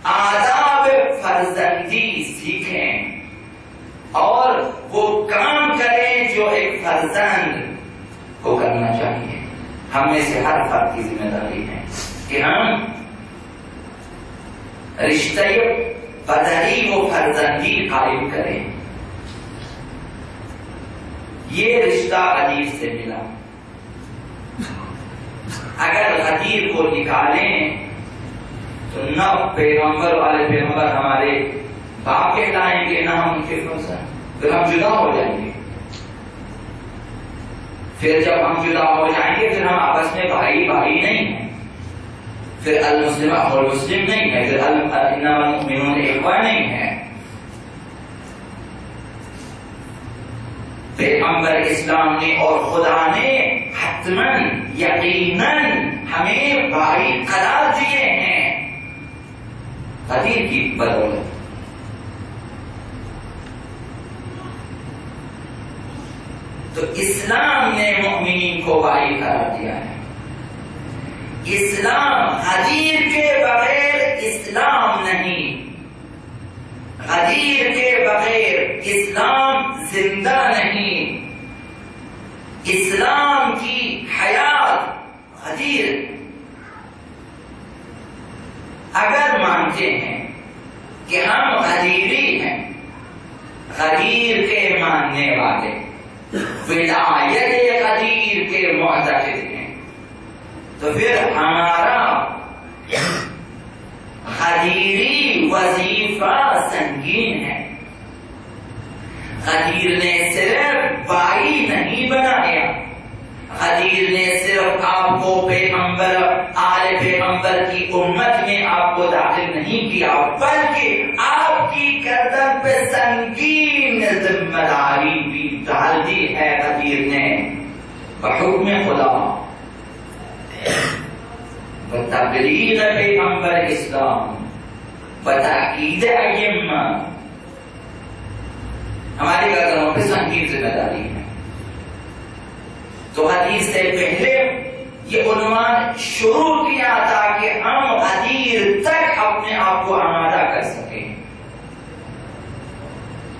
آداب فرزندی سیکھیں اور وہ کام کریں جو ایک فرزند کو کرنا چاہیے. ہم میں سے ہر فرد کی ذمہ داری ہے کہ ہم رشتہ بدری و فرزندی قائم کریں. یہ رشتہ غدیر سے ملا. اگر غدیر کو نکالیں تو نہ پیغمبر والے پیغمبر ہمارے باپ کہلائیں گے، نہ ہم ان کے فرزند. پھر ہم جدا ہو جائیں گے. پھر جب ہم جدا ہو جائیں گے پھر ہم آپس میں بھائی بھائی نہیں ہیں. پھر المسلم اخو المسلم نہیں ہے. پھر انما المؤمنون اخوہ نہیں ہے. پیغمبر اسلام نے اور خدا نے حتماً یقیناً ہمیں بھائی قرار دیے ہیں غدیر کی بدولت. تو اسلام نے مومنین کو بھائی قرار دیا ہے. اسلام غدیر کے بغیر اسلام نہیں. غدیر کے بغیر اسلام زندہ نہیں. اسلام کی حیات غدیر. اگر مانتے ہیں کہ ہم غدیری ہیں، غدیر کے ماننے والے، ولایت غدیر کے معتقد ہیں، تو پھر ہمارا غدیری وظیفہ سنگین ہے. غدیر نے صرف بھائی نہیں بنایا. غدیر نے صرف آپ کو پیغمبر آل پیغمبر کی امت میں آپ کو داخل نہیں کیا، بلکہ آپ کی گردن پہ سنگین ذمہ داری بھی ڈال دی ہے غدیر نے بحکم خدا. بتبلیغ پیغمبر اسلام، بتاکید ائمہ، ہماری گردنوں پہ سنگین ذمہ داری ہے. تو حدیث سے پہلے یہ عنوان شروع کیا تھا کہ ہم غدیر تک اپنے آپ کو آمادہ کر سکیں.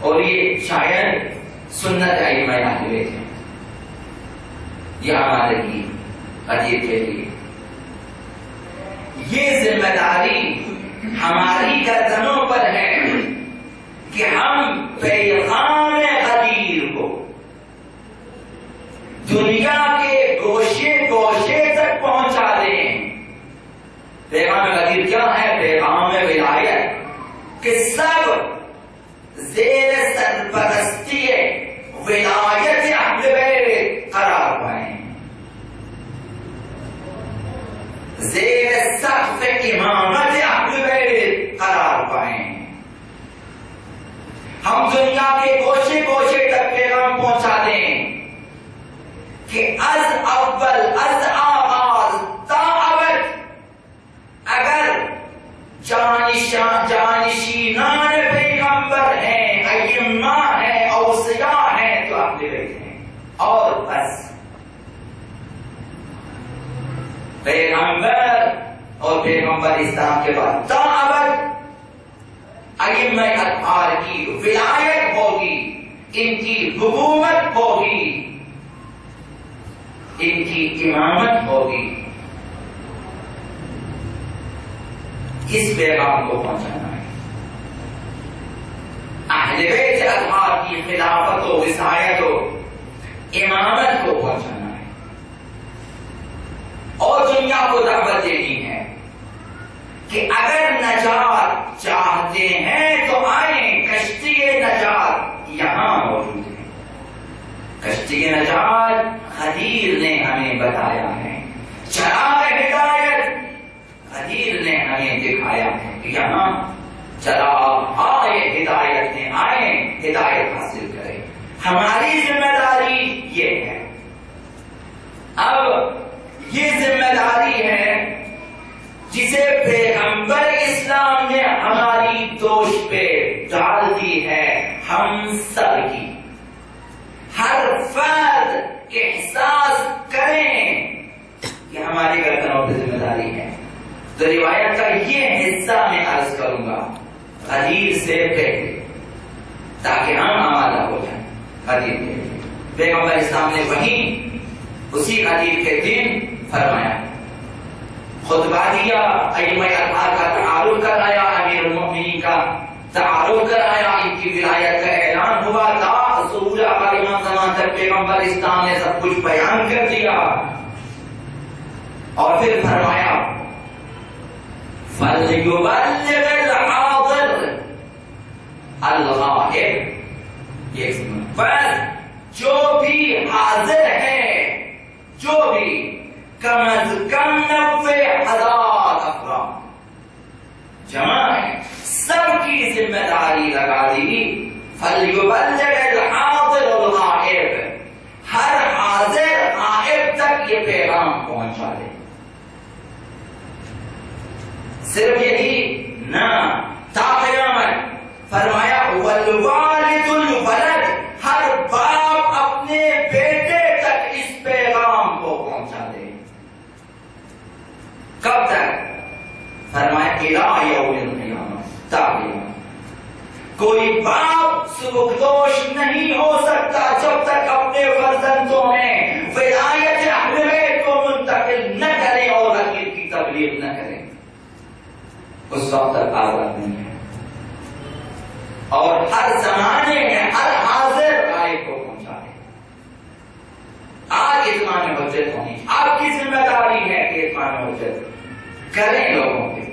اور یہ شاید سنت ائمہ اہل بیت ہے. یہ ہمارے لیے غدیر کے لیے یہ ذمہ داری ہماری گردنوں پر ہے کہ ہم پیغام غدیر کو دنیا کے گوشے گوشے تک پہنچا دیں. پیغام غدیر کیا ہے؟ پیغام ولایت کہ سب زیر سرپرستی ولایت اہل بیت قرار پائیں، زیر سقف امامت اہل بیت قرار پائیں. ہم دنیا کے گوشے گوشے تک پیغام پہنچا دیں کہ از اول از آغاز تا ابد اگر جانشینان پیغمبر ہیں، ائمہ ہیں، اوصیاء ہیں، تو اہل بیت ہیں. اور بس پیغمبر اور پیغمبر اسلام کے بعد تا ابد ائمہ اطہار کی ولایت ہوگی، ان کی حکومت ہوگی، ان کی امامت ہوگی. اس پیغام کو پہنچانا ہے. اہل بیت اطہار کی خلافت و وصایت و امامت کو پہنچانا ہے اور دنیا کو دعوت دینی ہے کہ اگر نجات چاہتے ہیں تو آئیں. کشتی نجات یہاں موجود ہے. کشتی نجات غدیر نے ہمیں بتایا ہے. چراغ ہدایت غدیر نے ہمیں دکھایا ہے کہ یہاں چراغ آئے، ہدایت نے آئیں، ہدایت حاصل کریں. ہماری ذمہ داری یہ ہے. اب یہ ذمہ داری ہے جسے پیغمبر اسلام نے ہماری دوش پہ ڈال دی ہے. ہم سب کی، ہر فرد احساس کریں کہ ہماری گردنوں پہ ذمہ داری ہے. تو روایت کا یہ حصہ میں عرض کروں گا غدیر سے پہلے تاکہ ہم آمادہ ہو جائیں. غدیر پہلے پیغمبر اسلام نے وہیں اسی غدیر کے دن فرمایا, خطبہ دیا, ائمہ اربعہ کا تعارف کرایا, امیر المؤمنین کا تعارف کرایا, ان کی ولایت کا اعلان ہوا, تا ظہور آخر امام زمان تک پیغمبر اسلام نے سب کچھ بیان کر دیا. اور پھر فرمایا فَلْيُبَلِّغِ الْحَاضِرُ الْغَائِبَ, یہ بس جو بھی حاضر ہے, جو بھی کم از کم 90,000 افراد جمع ہے, سب کی ذمہ داری لگا دی. فَلْيُبَلِّغِ الْحَاضِرُ الْغَائِبَ, ہر حاضر غائب تک یہ پیغام پہنچا دے. صرف یہی نہ, تا قیامت. فرمایا وَالْوَالِدُ الْوَلَدُ, ہر باپ اپنے بیٹے تک اس پیغام کو پہنچا دے. کب تک؟ فرمایا اِلَىٰ يَوْمِ الْقِيَامَةِ, تا قیامت. کوئی باپ سبکدوش نہیں ہو سکتا جب تک اپنے فرزندوں میں ولایت اہل بیت کو منتقل نہ کرے اور غدیر کی تبلیغ نہ کرے, اس وقت تک آزاد نہیں ہے. اور ہر زمانے میں ہر حاضر غائب کو پہنچا دے. آج اتمام حجت ہونی, آپ کی ذمہ داری ہے کہ اتمام حجت کریں لوگوں کے,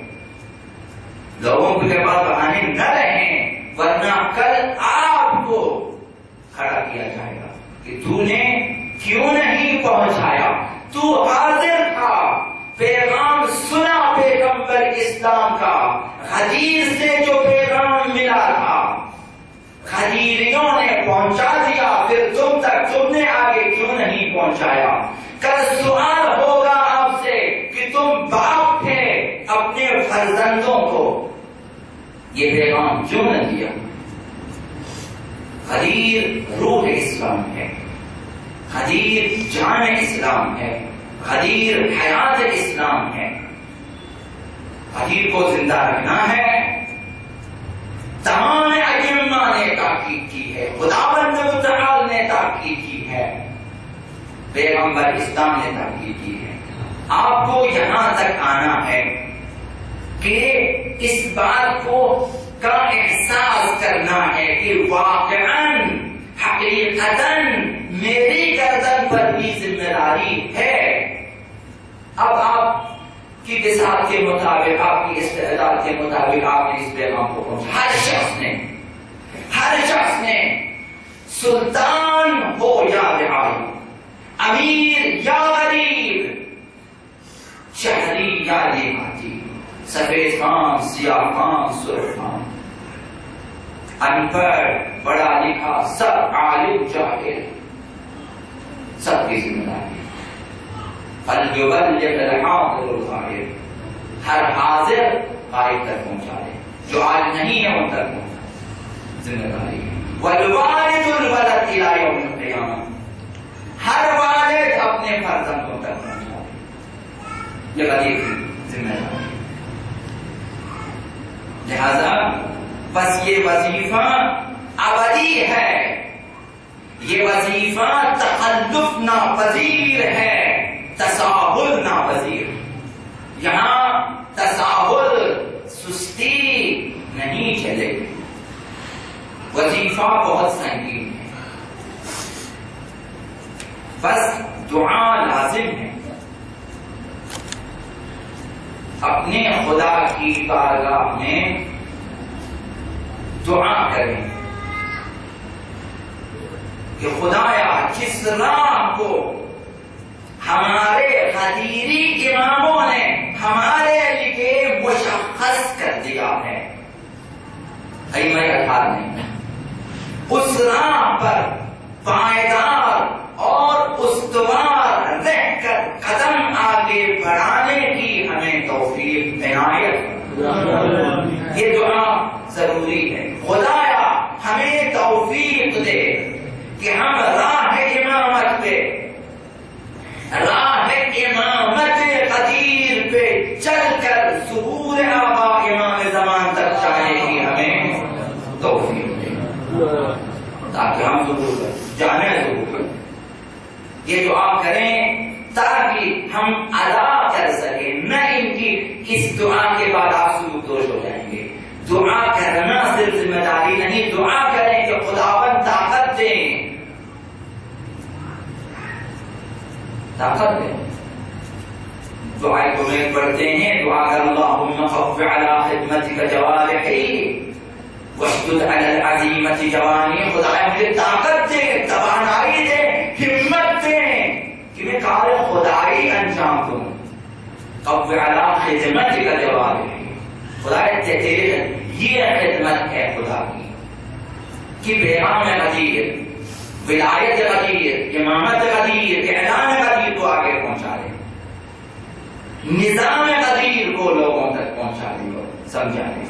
لوگوں کے پاس بہانے نہ رہیں, ورنہ کل آپ کو کھڑا کیا جائے گا کہ تو نے کیوں نہیں پہنچایا, تو حاضر تھا, پیغام سنا پیغمبر اسلام کا, غدیر سے جو پیغام ملا تھا غدیریوں نے پہنچا دیا, پھر تم تک تم نے آگے کیوں نہیں پہنچایا. کل سوال ہوگا آپ سے کہ تم باپ تھے, اپنے فرزندوں کو یہ پیغام کیوں نہ دیا. غدیر روح اسلام ہے, غدیر جان اسلام ہے, غدیر حیات اسلام ہے. غدیر کو زندہ رکھنا ہے. تمام ائمہ نے تاکید کی ہے, خداوند متعال نے تاکید کی ہے, پیغمبر اسلام نے تاکید کی ہے. آپ کو یہاں تک آنا ہے کہ اس بات کو کا احساس کرنا ہے کہ واقعاً حقیقتاً میری گردن پر بھی ذمہ داری ہے. اب آپ کی بساط کے مطابق, آپ کی استعداد کے مطابق آپ نے اس پیغام کو پہنچا. ہر شخص نے سلطان ہو یا رعائی, امیر یا غریب, شہری یا دیہاتی, سفید خام, سیاہ خام, سرخ خام, ان پڑھ, پڑھا لکھا, سب عالم جاہل, سب کی ذمہ داری. فَلْيُبَلِّغِ الْحَاضِرُ الْغَائِبَ, ہر حاضر غائب تک پہنچا دے, جو آج نہیں ہے ان تک پہنچا, ذمہ داری ہے. وَالْوَالِدُ الْوَلَدُ إِلَىٰ يَوْمِ الْقِيَامَةِ, ہر والد اپنے فرزندوں تک پہنچا دے, یہ غدیر کی ذمہ داری ہے. لہذا بس یہ وظیفہ ابدی ہے, یہ وظیفہ تخلف ناپذیر ہے, تساہل ناپذیر. یہاں تساہل, سستی نہیں چلے گی. وظیفہ بہت سنگین ہے, بس دعا لازم ہے. اپنے خدا کی بارگاہ میں دعا کریں کہ خدایا جس راہ کو ہمارے غدیری اماموں نے ہمارے لیے مشخص کر دیا ہے, ائمہ اطہار نے, اس راہ پر پائیدار اور استوار رہ کر قدم آگے بڑھانے کی ہمیں توفیق عنایت. یہ دعا ضروری ہے. خدایا ہمیں توفیق دے کہ ہم راہ امامت پہ, راہ امامت قدیر پہ چل کر ظہور آبا امام زمان یہ دعا کریں تاکہ ہم ادا کر سکیں، نہ ان کی اس دعا کے بعد آپ سلوک دوش ہو جائیں گے۔ دعا کرنا صرف ذمہ داری نہیں، دعا کریں کہ خداوند طاقت دیں، طاقت دیں۔ دعائیں تمہیں پڑھتے ہیں، دعا کر اللہم خف علی خدمتک جوارحی واشدد علی العزیمۃ جوانی، خدایا مجھے طاقت دے، توانائی دے، ہمت دے کہ میں کار خدائی انجام دوں۔ خف علی خدمتک جوارحی، خدایا تیرے یہ خدمت ہے خدا کی کہ پیغام قدیر، ولایت قدیر، امامت قدیر، اعلان قدیر کو آگے پہنچا دے، نظام قدیر کو لوگوں تک پہنچا دے، سمجھا دے۔